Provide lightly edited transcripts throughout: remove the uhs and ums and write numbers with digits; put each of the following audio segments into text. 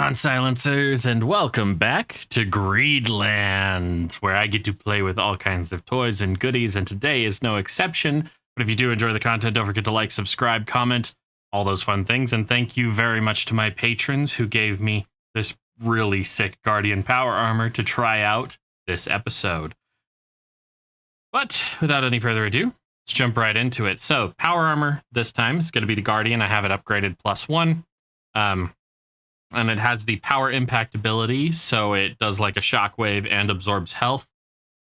on, silencers, and welcome back to Greedland, where I get to play with all kinds of toys and goodies, and today is no exception. But if you do enjoy the content, don't forget to like, subscribe, comment, all those fun things, and thank you very much to my patrons who gave me this really sick Guardian power armor to try out this episode. But without any further ado, let's jump right into it. So, power armor this time is going to be the Guardian. I have it upgraded +1. And it has the power impact ability, so it does like a shockwave and absorbs health.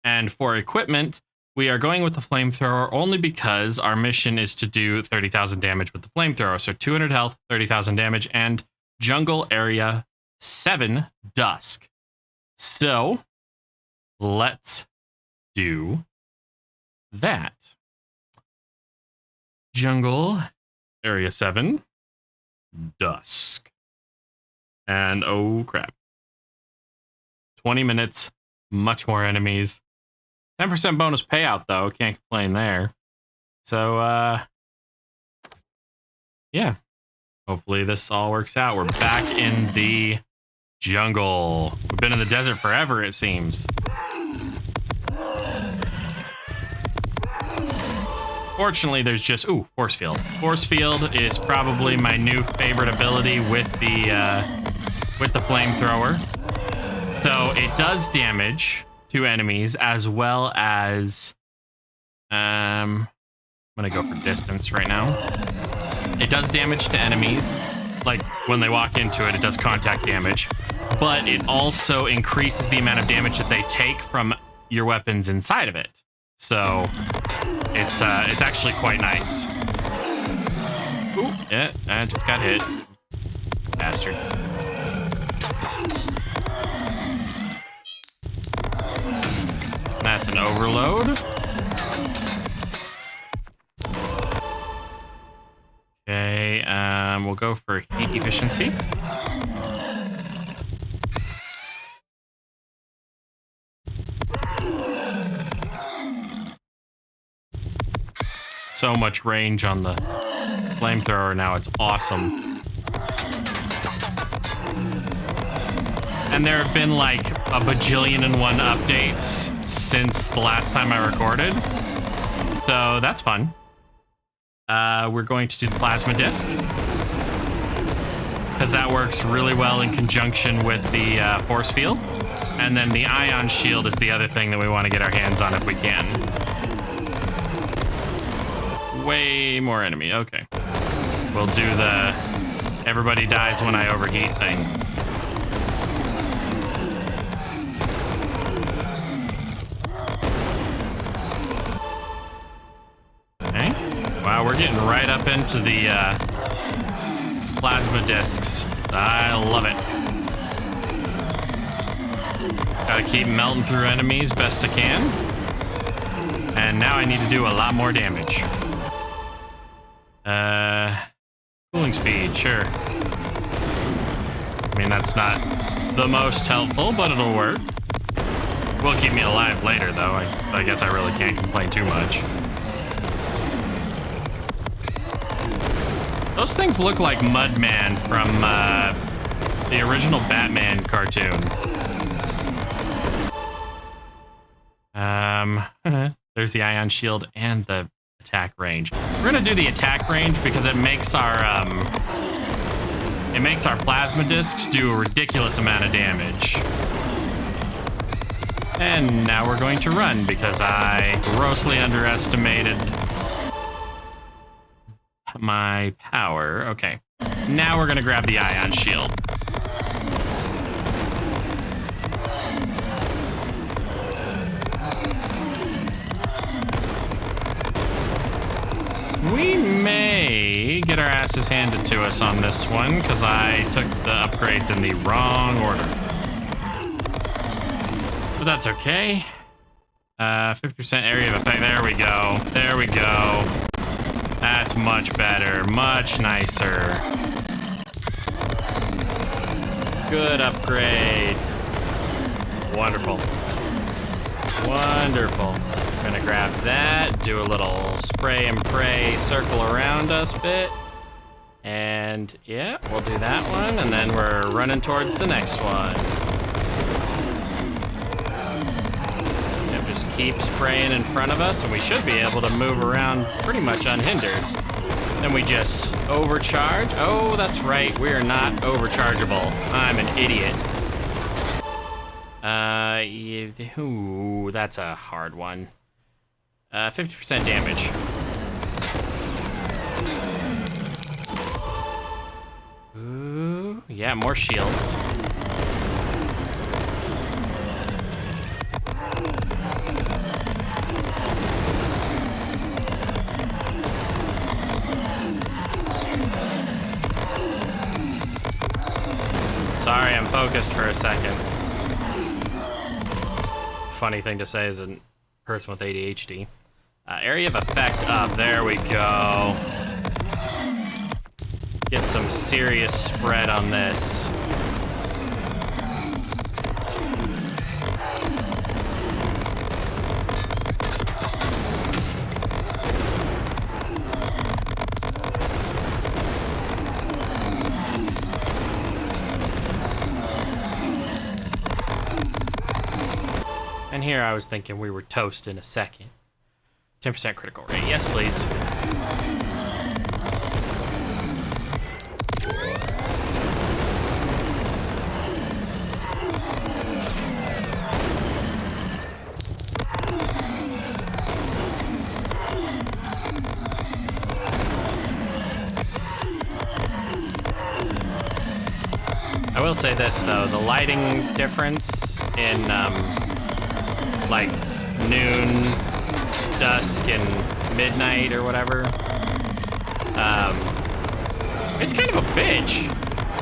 And for equipment, we are going with the flamethrower only because our mission is to do 30,000 damage with the flamethrower. So 200 health, 30,000 damage, and jungle area 7 dusk. So let's do that. Jungle area 7 dusk. And oh crap. 20 minutes, much more enemies. 10% bonus payout though, can't complain there. So yeah. Hopefully this all works out. We're back in the jungle. We've been in the desert forever, it seems. Fortunately, there's just force field. Force field is probably my new favorite ability with the flamethrower. So it does damage to enemies as well as I'm gonna go for distance right now. It does damage to enemies, like when they walk into it, it does contact damage, but it also increases the amount of damage that they take from your weapons inside of it. So it's actually quite nice. Ooh, yeah, I just got hit. Bastard. That's an overload. Okay, we'll go for heat efficiency. So much range on the flamethrower now, it's awesome. And there have been like a bajillion and one updates since the last time I recorded. So that's fun. We're going to do the plasma disc, because that works really well in conjunction with the force field. And then the ion shield is the other thing that we want to get our hands on if we can. Way more enemy. Okay. We'll do the everybody dies when I overheat thing. Okay. Wow, we're getting right up into the plasma discs. I love it. Gotta keep melting through enemies best I can. And now I need to do a lot more damage. Cooling speed, sure. I mean, that's not the most helpful, but it'll work. Will keep me alive later, though. I guess I really can't complain too much. Those things look like Mudman from the original Batman cartoon. There's the ion shield and the attack range. We're gonna do the attack range because it makes our plasma discs do a ridiculous amount of damage. And now we're going to run because I grossly underestimated my power. Okay, now we're gonna grab the ion shield. We may get our asses handed to us on this one because I took the upgrades in the wrong order. But that's okay. 50% area of effect. There we go. There we go. That's much better. Much nicer. Good upgrade. Wonderful. Wonderful. Gonna grab that, do a little spray and pray circle around us bit, And yeah, we'll do that one, and then we're running towards the next one. Yep, just keep spraying in front of us, and we should be able to move around pretty much unhindered. Then we just overcharge. Oh, that's right, we are not overchargeable. I'm an idiot. Ooh, that's a hard one. 50% damage. Ooh, yeah, more shields. Sorry, I'm focused for a second. Funny thing to say as a person with ADHD. Area of effect up. There we go. Get some serious spread on this. And here I was thinking we were toast in a second. 10% critical rate. Yes, please. I will say this though, the lighting difference in like noon, dusk, and midnight or whatever, it's kind of a bitch.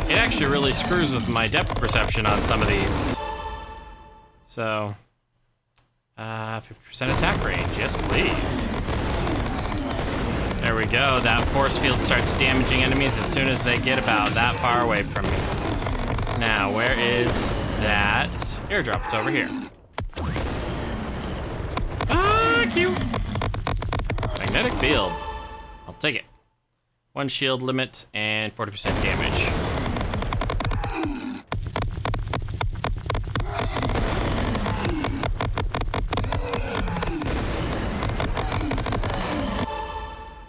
It actually really screws with my depth perception on some of these. So, 50% attack range, yes please. There we go, that force field starts damaging enemies as soon as they get about that far away from me. Now, where is that airdrop? It's over here. Ah, cute. Magnetic field. I'll take it. 1 shield limit and 40% damage.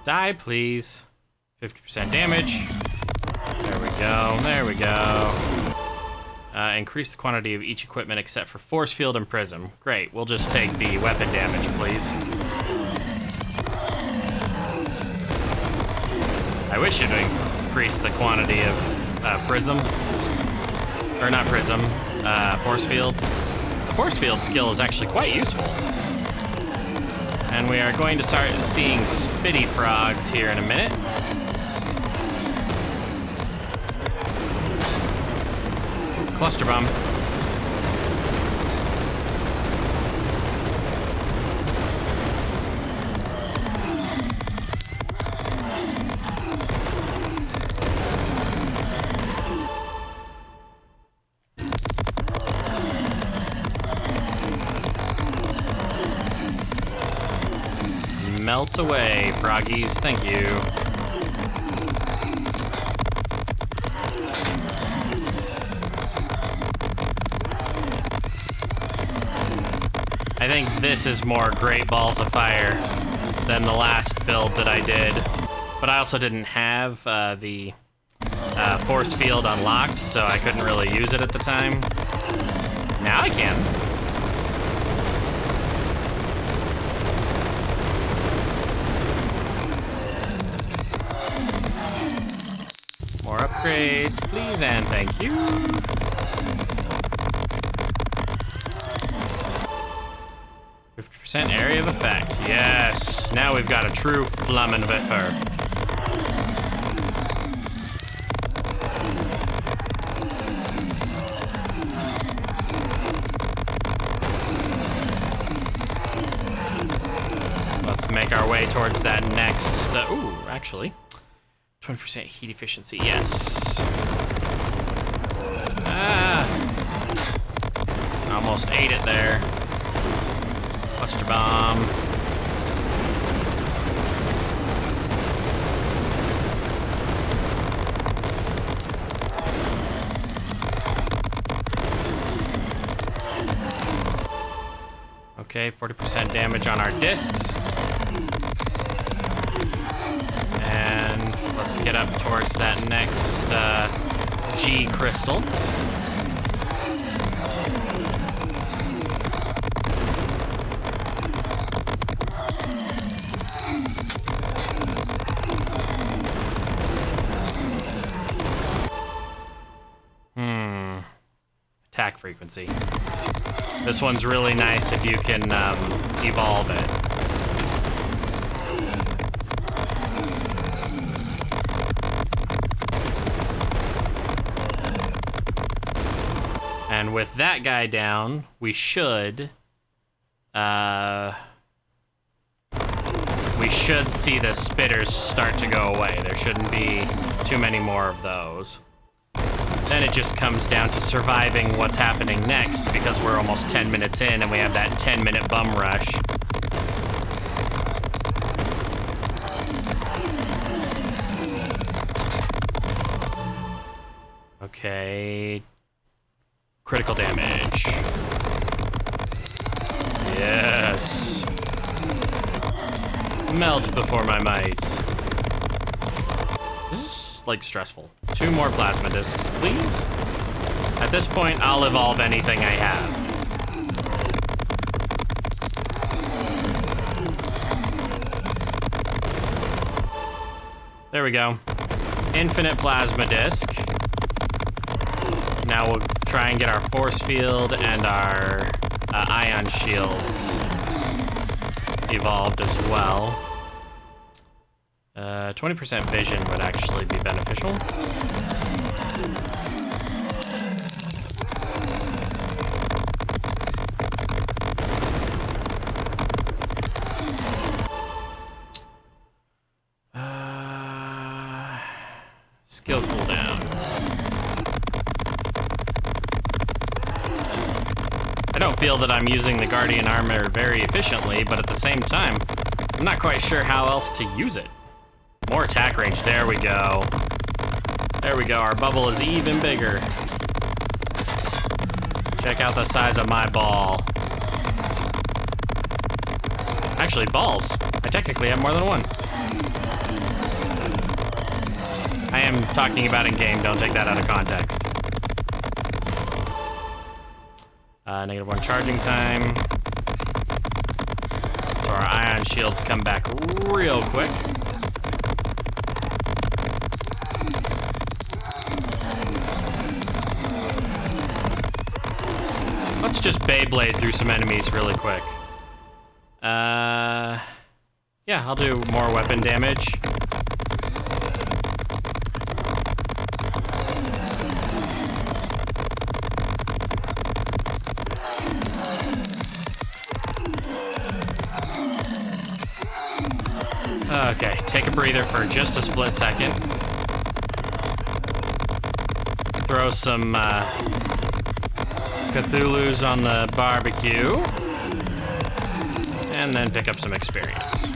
Die, please. 50% damage. There we go. There we go. Increase the quantity of each equipment except for force field and prism. Great. We'll just take the weapon damage, please. I wish it would increase the quantity of prism. Or not prism. Force field. The force field skill is actually quite useful. And we are going to start seeing spitty frogs here in a minute. Cluster bomb. Melt away, froggies. Thank you. I think this is more Great Balls of Fire than the last build that I did. But I also didn't have the force field unlocked, so I couldn't really use it at the time. Now I can. More upgrades, please and thank you. Area of effect. Yes. Now we've got a true Flammenwerfer. Let's make our way towards that next. Ooh, actually, 20% heat efficiency. Yes. Ah. Almost ate it there. Cluster bomb. Okay, 40% damage on our discs. And let's get up towards that next G crystal. Attack frequency. This one's really nice if you can evolve it. And with that guy down, we should see the spitters start to go away. There shouldn't be too many more of those. Then it just comes down to surviving what's happening next, because we're almost 10 minutes in and we have that 10-minute bum rush. Okay. Critical damage. Yes. Melt before my might. This is, like, stressful. 2 more plasma discs, please. At this point, I'll evolve anything I have. There we go. Infinite plasma disc. Now we'll try and get our force field and our ion shields evolved as well. 20% vision would actually be beneficial. Skill cooldown. I don't feel that I'm using the Guardian Armor very efficiently, but at the same time, I'm not quite sure how else to use it. More attack range, there we go. There we go, our bubble is even bigger. Check out the size of my ball. Actually, balls. I technically have more than one. I am talking about in-game, don't take that out of context. -1 charging time. So our ion shields come back real quick. Let's just Beyblade through some enemies really quick. Yeah, I'll do more weapon damage. Okay, take a breather for just a split second. Throw some Cthulhu's on the barbecue. And then pick up some experience.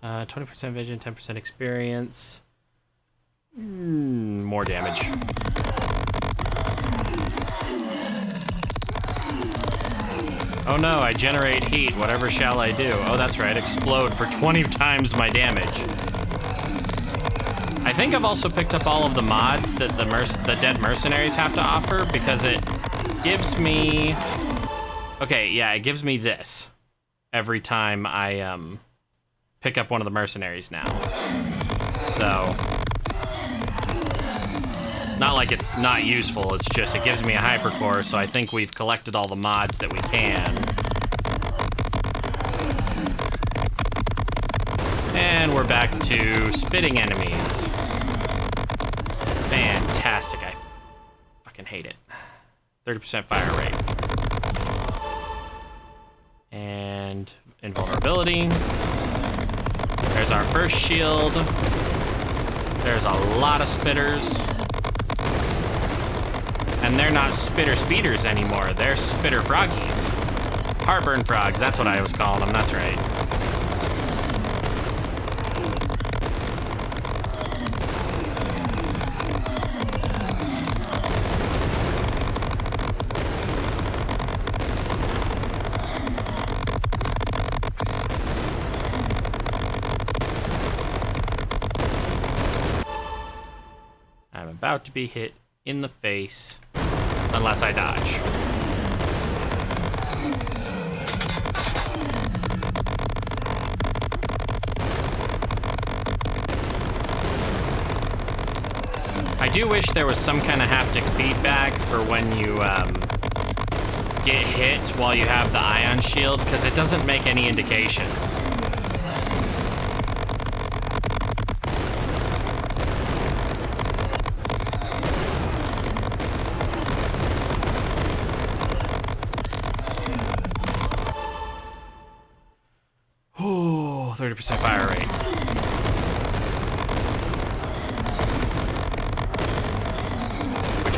20% vision, 10% experience. More damage. Oh no, I generate heat. Whatever shall I do? Oh, that's right. Explode for 20 times my damage. I think I've also picked up all of the mods that the dead mercenaries have to offer, because it gives me... Okay, yeah, it gives me this every time I pick up one of the mercenaries now. So... Not like it's not useful, it's just it gives me a hypercore, so I think we've collected all the mods that we can. And we're back to spitting enemies. Fantastic, I fucking hate it. 30% fire rate. And invulnerability. There's our first shield. There's a lot of spitters. And they're not spitter speeders anymore. They're spitter froggies. Heartburn frogs, that's what I was calling them, that's right. to be hit in the face unless I dodge. I do wish there was some kind of haptic feedback for when you get hit while you have the ion shield, because it doesn't make any indication. Oh, 30% fire rate.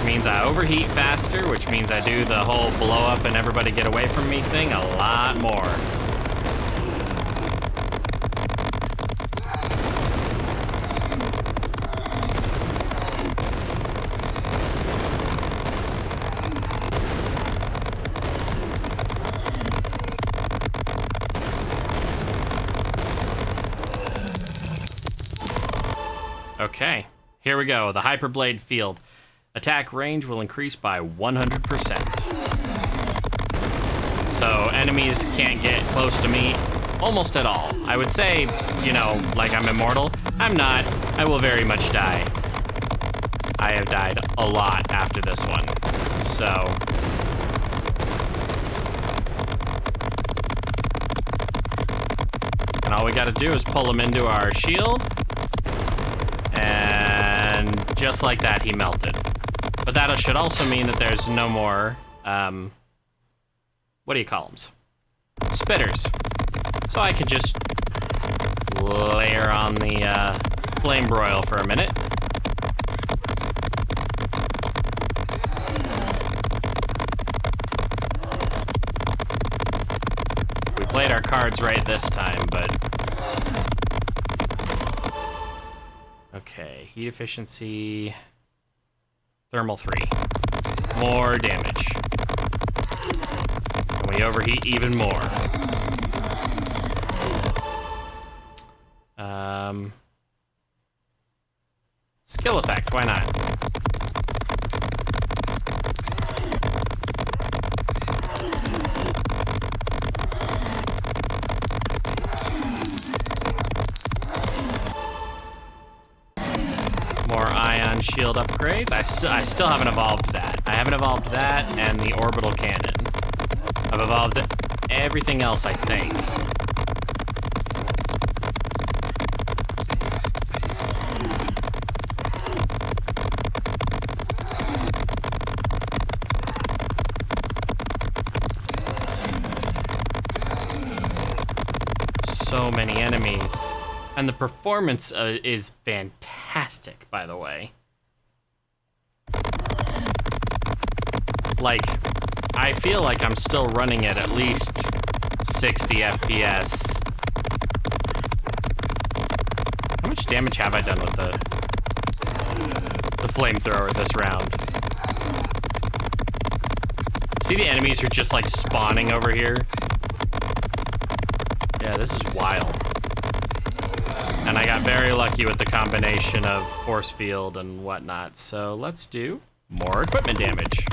Means I overheat faster, which means I do the whole blow up and everybody get away from me thing a lot more. Okay, here we go, the Hyperblade Field. Attack range will increase by 100%. So enemies can't get close to me almost at all. I would say, you know, like I'm immortal. I'm not. I will very much die. I have died a lot after this one. So... and all we gotta do is pull him into our shield. And just like that, he melted. But that should also mean that there's no more, what do you call them? Spitters. So I can just layer on the flame broil for a minute. We played our cards right this time, but... okay, heat efficiency... Thermal 3. More damage. And we overheat even more. Skill effect, why not? More ion shield upgrades. I still haven't evolved that. I haven't evolved that and the orbital cannon. I've evolved everything else, I think. So many enemies. And the performance is fantastic, by the way. Like, I feel like I'm still running at least 60 FPS. How much damage have I done with the flamethrower this round? See, the enemies are just like spawning over here. Yeah, this is wild. And I got very lucky with the combination of force field and whatnot. So let's do more equipment damage.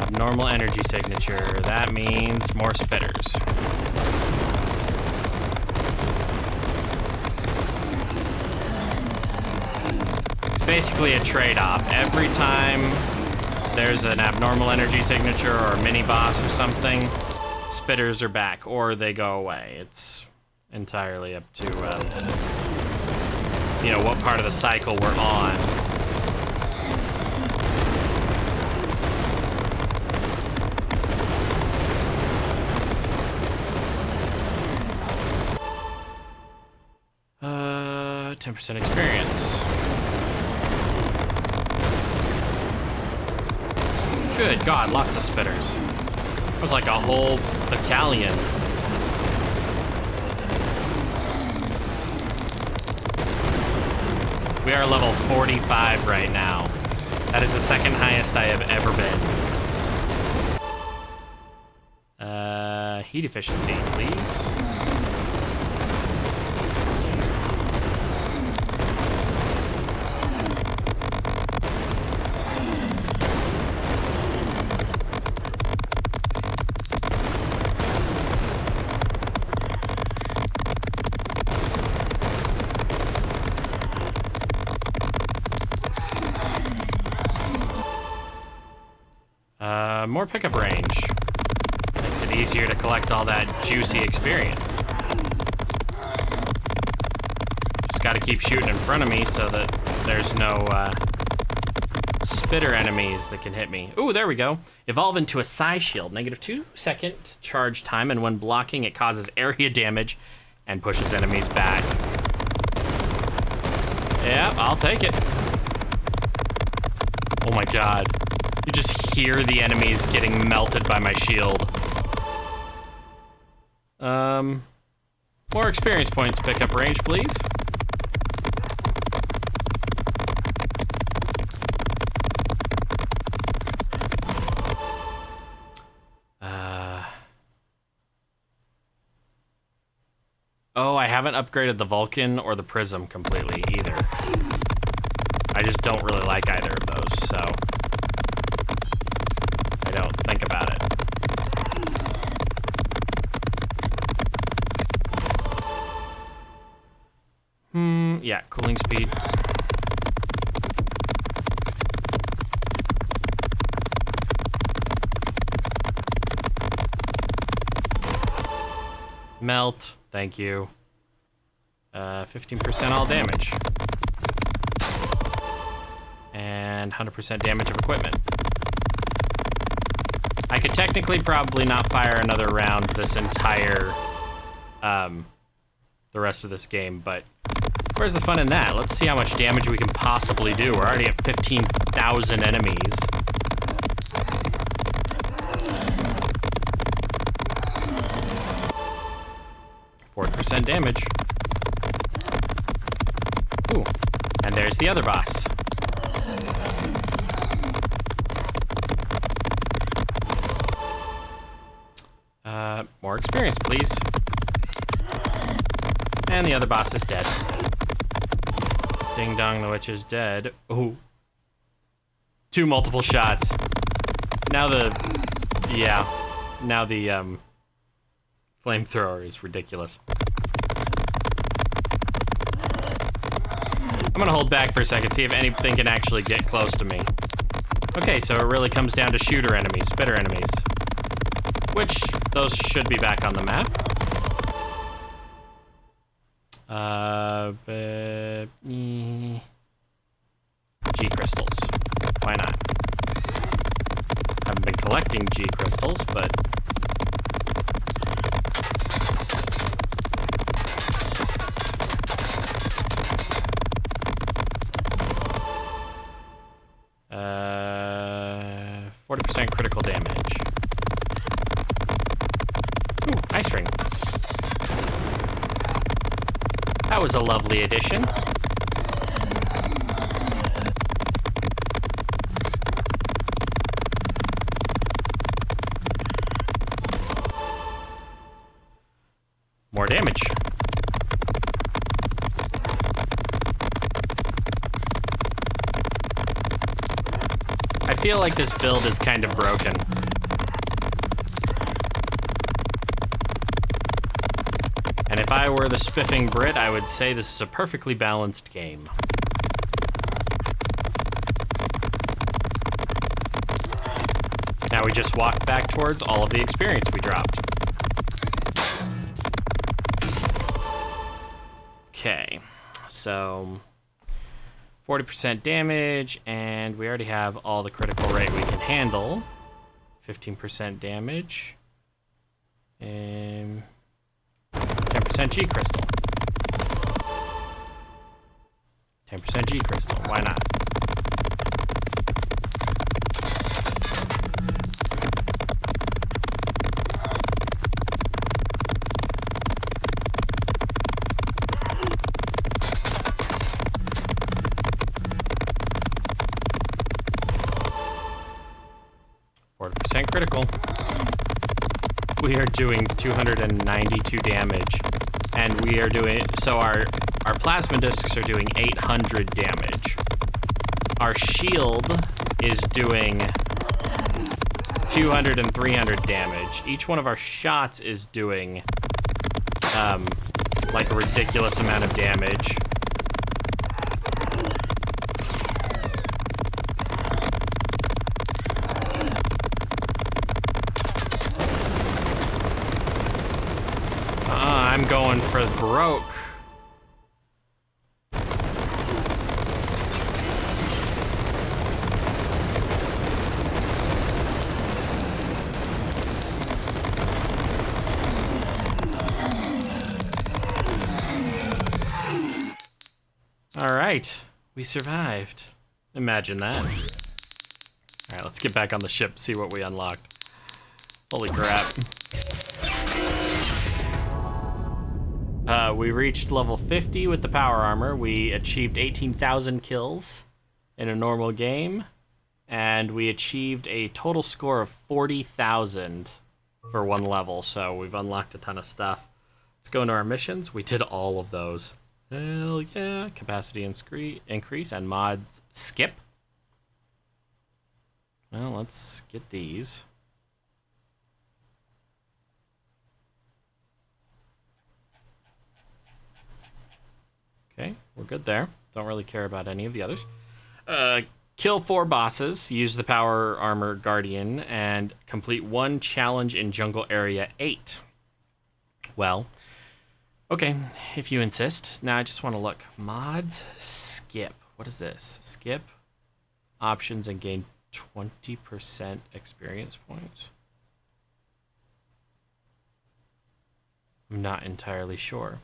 Abnormal energy signature. That means more spitters. It's basically a trade-off. Every time there's an abnormal energy signature or a mini-boss or something, spitters are back, or they go away. It's entirely up to, you know, what part of the cycle we're on. Uh, 10% experience. Good God, lots of spitters. It was like a whole battalion. We are level 45 right now. That is the second highest I have ever been. Heat efficiency, please. More pickup range. Makes it easier to collect all that juicy experience. Just gotta keep shooting in front of me so that there's no, spitter enemies that can hit me. Ooh, there we go. Evolve into a Psi Shield. -2 second charge time, and when blocking, it causes area damage and pushes enemies back. Yeah, I'll take it. Oh my god. You just hear the enemies getting melted by my shield. More experience points pickup range, please. Oh, I haven't upgraded the Vulcan or the Prism completely either. I just don't really like either of those, so I don't think about it. Yeah, cooling speed. Melt, thank you. 15% all damage. And 100% damage of equipment. I could technically probably not fire another round this entire, the rest of this game, but where's the fun in that? Let's see how much damage we can possibly do. We're already at 15,000 enemies. %, damage. Ooh, and there's the other boss. More experience, please. And the other boss is dead. Ding dong, the witch is dead. Ooh. 2 multiple shots. Now the flamethrower is ridiculous. I'm gonna hold back for a second, see if anything can actually get close to me. Okay, so it really comes down to shooter enemies, spitter enemies. Which, those should be back on the map. G crystals. Why not? Haven't been collecting G crystals, but... Uh, 40% critical damage. Ooh, ice ring. That was a lovely addition. More damage. I feel like this build is kind of broken. And if I were the spiffing Brit, I would say this is a perfectly balanced game. Now we just walk back towards all of the experience we dropped. Okay, so 40% damage, and we already have all the critical rate we can handle. 15% damage, and 10% G crystal. 10% G crystal, why not? Critical. We are doing 292 damage, and we are doing, so our plasma discs are doing 800 damage. Our shield is doing 200 and 300 damage. Each one of our shots is doing like a ridiculous amount of damage. I'm going for broke. All right, we survived. Imagine that. All right, let's get back on the ship, see what we unlocked. Holy crap. We reached level 50 with the power armor. We achieved 18,000 kills in a normal game, and we achieved a total score of 40,000 for one level, so we've unlocked a ton of stuff. Let's go into our missions. We did all of those. Hell yeah. Capacity increase and mods skip. Well, let's get these. Okay, we're good there. Don't really care about any of the others. Kill 4 bosses, use the power armor guardian, and complete 1 challenge in jungle area 8. Well, okay, if you insist. Now I just want to look. Mods, skip. What is this? Skip options and gain 20% experience points. I'm not entirely sure.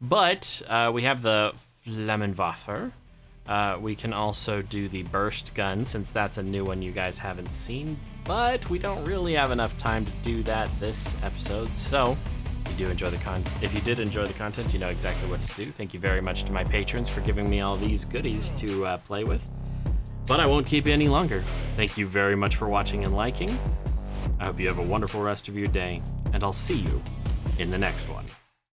But we have the Flammenwerfer. We can also do the burst gun, since that's a new one you guys haven't seen. But we don't really have enough time to do that this episode. So if you did enjoy the content, you know exactly what to do. Thank you very much to my patrons for giving me all these goodies to play with. But I won't keep you any longer. Thank you very much for watching and liking. I hope you have a wonderful rest of your day, and I'll see you in the next one.